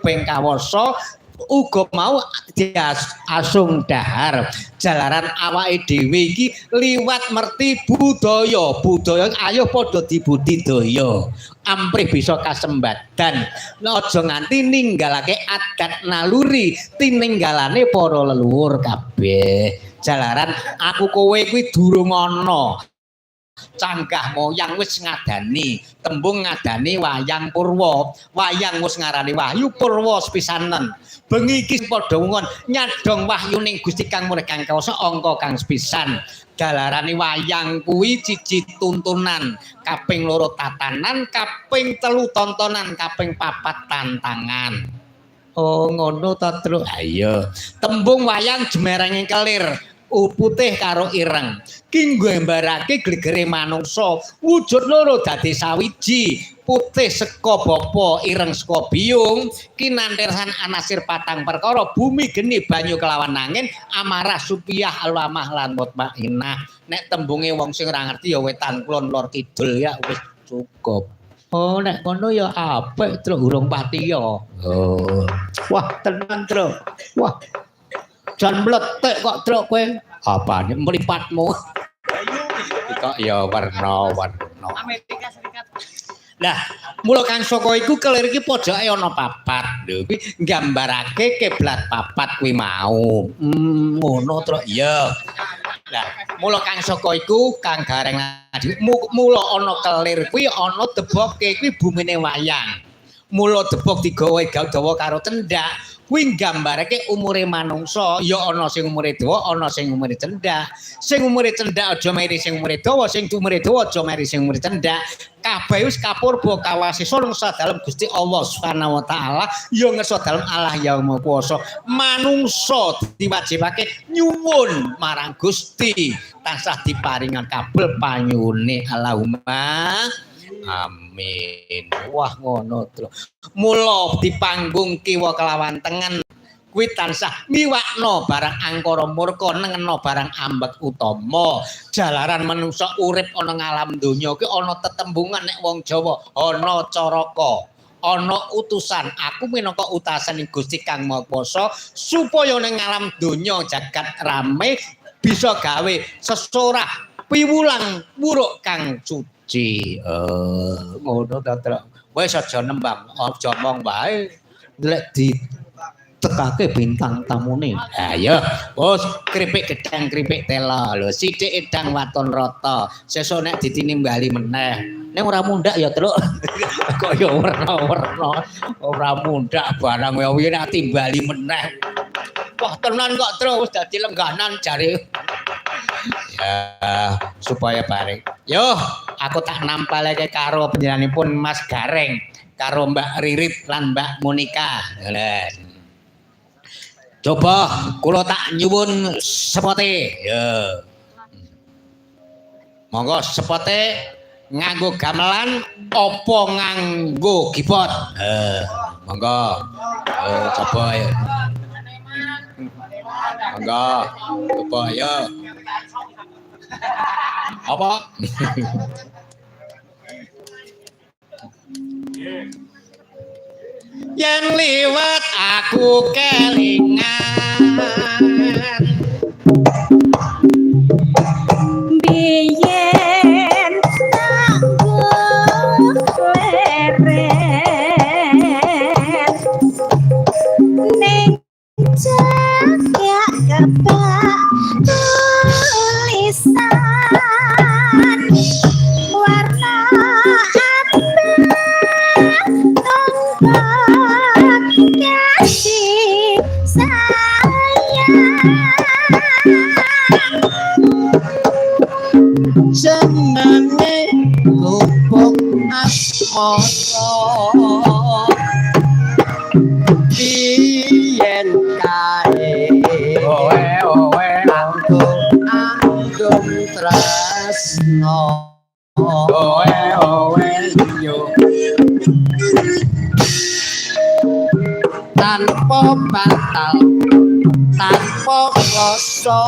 tebing kawasa uga mau diasung dahar jalaran awake dhewe iki liwat merti budaya ayo padha dibudidaya amprih bisa kasembadan aja nganti ninggalake adat naluri tininggalane para leluhur kabeh jalaran aku kowe kuwi durung ana canggah moyang wis ngadani tembung ngadani wayang purwa wayang wis ngarani wahyu purwa sepisanan bengi iki padha ngon nyadong wahyuning Gusti Kang Murih Kang Kawasa angka kang sepisan dalarane wayang kuwi siji tuntunan kaping loro tatanan kaping telu tontonan kaping papat tantangan oh ngono ta Tru ayo tembung wayang jemerenge kelir putih karo ireng ki nggambarake glegere manungsa wujud loro dadi sawiji putih seka bapa ireng saka biyung kinantirsan anasir patang perkara bumi geni banyu kelawan angin amarah supiyah alamah lan mutmainah nek tembunge wong sing ora ngerti ya wetan kulon lor kidul ya wis cukup oh nek kono ya apik Tru urung pati ya oh wah tenan Tru wah jan mletek kok Tru kowe apane mripatmu kok ya warna-warna Amerika Serikat lah mula kang saka iku kelir iki pojoke ana papat lho kuwi nggambarake kiblat papat kuwi mau ngono Tru iya lah mula kang saka iku kang gareng mula ana kelir kuwi ana deboke kuwi bumine wayang mula debok digawe dawa karo cendak kuwi nggambarake umure manungsa ya ana sing umure dawa ana sing umure cendak sing umure cendak aja meri sing umure dawa sing umure dawa aja meri sing umure cendak kabeh wis kapurba kawasisa nungsa dalem Gusti Allah Subhanahu wa taala ya ngersa dalem Allah Yang Maha Kuwasa manungsa diwajibake nyuwun marang Gusti tansah diparingan kabul panyune Allahumma amin wah ngono Tru mula di panggung kiwa kelawan tengen kuwi tansah miwakno barang angkara murka nengeno barang ambek utama jalaran manungsa urip ana ngalam donya ki ana tetembungan nek wong Jawa ana caraka ana utusan aku minangka utasaning Gusti Kang Maha Kuwasa supaya ning ngalam donya jagat rame bisa gawe sesorah piwulang buruk kang ngono ta Tru wis aja nembang aja omong wae lek ditekake bintang tamune ha ya bos kripik gedang kripik tela lho sithik edang waton rata sesuk nek ditinimbali meneh nek ora mundak ya Tru kok ya warna-warna ora mundak barang kuwi nek timbali meneh wah tenan kok Tru wis dadi lengganan jare ya supaya bareng yo aku tak nampalake karo panjenenganipun Mas Gareng karo Mbak Ririt lan Mbak Monika coba kula tak nyuwun sepote ya monggo sepote nganggo gamelan apa nganggo keyboard monggo coba ya monggo coba ya apa yang liwat aku kelingan biyen tanggo leret ning cagak kebak tulisan warna abang tombak kasih sayang jenenge gubuk asmara biyen kae owe anggung tresno owe yo tanpa bantal tanpa rasa